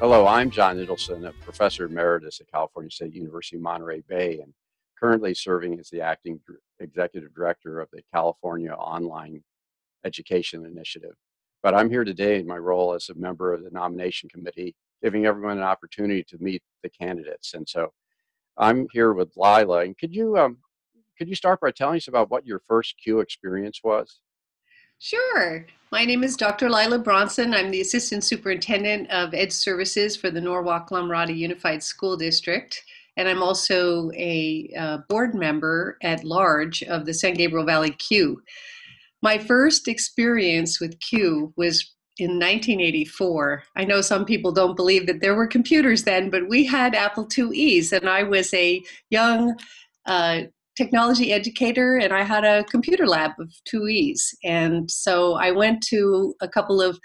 Hello, I'm John Idelson, a professor emeritus at California State University, Monterey Bay, and currently serving as the acting executive director of the California Online Education Initiative. But I'm here today in my role as a member of the nomination committee, giving everyone an opportunity to meet the candidates. And so I'm here with Lila. And could you start by telling us about what your first CUE experience was? Sure. My name is Dr. Lila Bronson. I'm the Assistant Superintendent of Ed Services for the Norwalk-La Unified School District. And I'm also a board member at large of the San Gabriel Valley CUE. My first experience with CUE was in 1984. I know some people don't believe that there were computers then, but we had Apple IIe's, and I was a young technology educator, and I had a computer lab of 2Es. And so I went to a couple of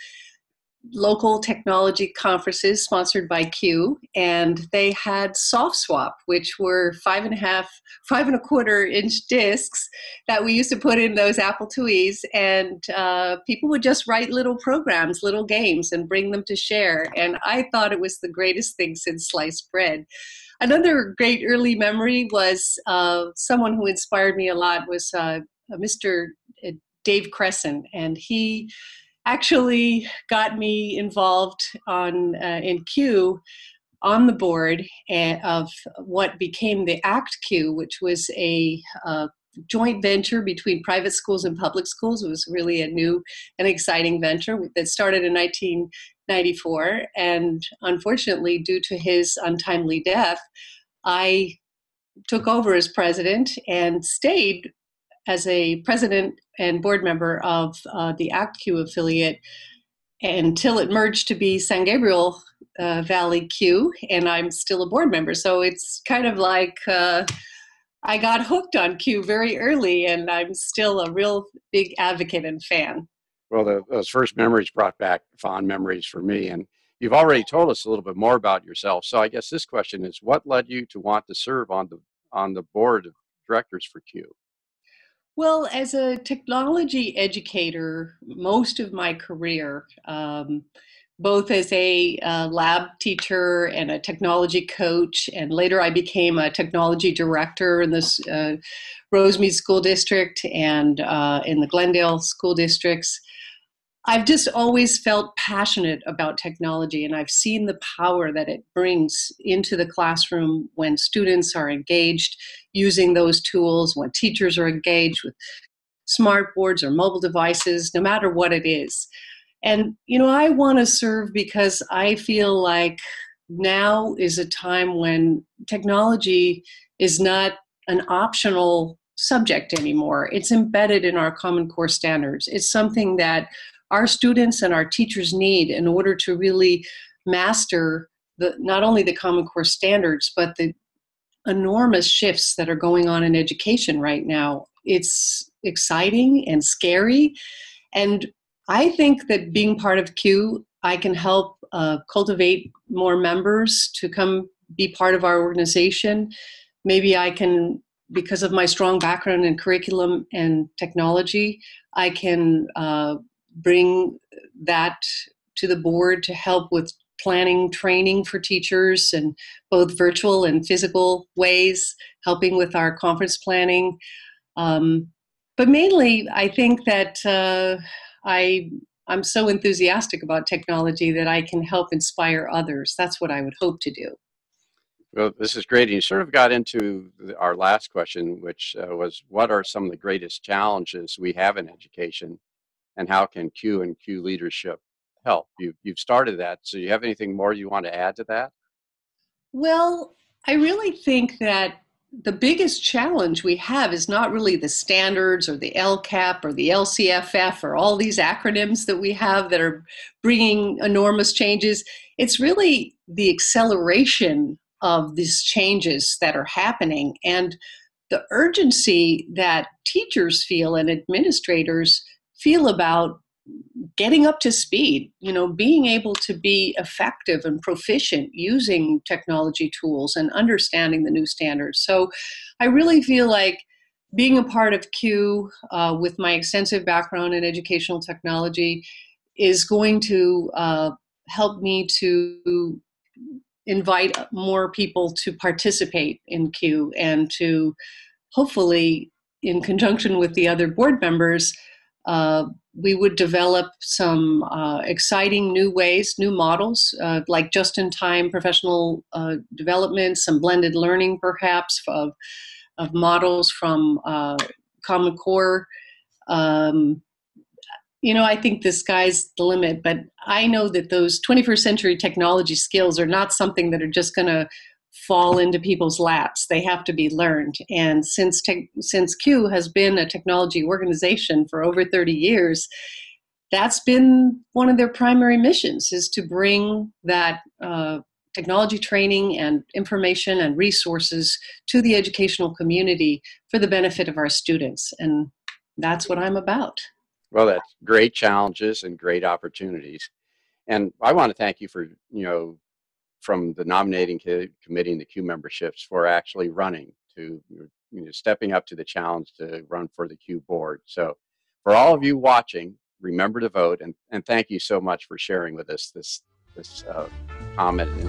local technology conferences sponsored by CUE, and they had soft swap, which were 5.25 inch discs that we used to put in those Apple IIes, and people would just write little programs, little games, and bring them to share. And I thought it was the greatest thing since sliced bread. Another great early memory was someone who inspired me a lot was Mr. Dave Crescent, and he actually got me involved in CUE on the board of what became the ACT CUE, which was a joint venture between private schools and public schools. It was really a new and exciting venture that started in 1994. And unfortunately, due to his untimely death, I took over as president and stayed as a president and board member of the ACT CUE affiliate until it merged to be San Gabriel Valley CUE, and I'm still a board member. So it's kind of like I got hooked on CUE very early, and I'm still a real big advocate and fan. Well, those first memories brought back fond memories for me. And you've already told us a little bit more about yourself. So I guess this question is, what led you to want to serve on the board of directors for CUE? Well, as a technology educator, most of my career, both as a lab teacher and a technology coach, and later I became a technology director in this Rosemead School District and in the Glendale School Districts. I've just always felt passionate about technology, and I've seen the power that it brings into the classroom when students are engaged using those tools, when teachers are engaged with smart boards or mobile devices, no matter what it is. And, I want to serve because I feel like now is a time when technology is not an optional subject anymore. It's embedded in our Common Core standards. It's something that our students and our teachers need in order to really master not only the Common Core standards, but the enormous shifts that are going on in education right now. It's exciting and scary. And I think that being part of CUE, I can help cultivate more members to come be part of our organization. Maybe I can, because of my strong background in curriculum and technology, I can bring that to the board to help with planning training for teachers in both virtual and physical ways, helping with our conference planning. But mainly, I think that I'm so enthusiastic about technology that I can help inspire others. That's what I would hope to do. Well, this is great. And you sort of got into our last question, which was, what are some of the greatest challenges we have in education, and how can CUE and CUE leadership help? You've started that. So you have anything more you want to add to that? Well, I really think that the biggest challenge we have is not really the standards or the LCAP or the LCFF or all these acronyms that we have that are bringing enormous changes. It's really the acceleration of these changes that are happening and the urgency that teachers feel and administrators feel about getting up to speed, being able to be effective and proficient using technology tools and understanding the new standards. So I really feel like being a part of CUE with my extensive background in educational technology is going to help me to invite more people to participate in Q and to hopefully, in conjunction with the other board members, we would develop some exciting new ways, new models, like just-in-time professional development, some blended learning perhaps of models from Common Core. I think the sky's the limit, but I know that those 21st century technology skills are not something that are just going to fall into people's laps. They have to be learned. And since Q has been a technology organization for over 30 years, that's been one of their primary missions, is to bring that technology training and information and resources to the educational community for the benefit of our students. And that's what I'm about. Well, that's great challenges and great opportunities. And I want to thank you for, from the nominating committee and the Q memberships for actually running to, stepping up to the challenge to run for the Q board. So for all of you watching, remember to vote, and thank you so much for sharing with us this comment and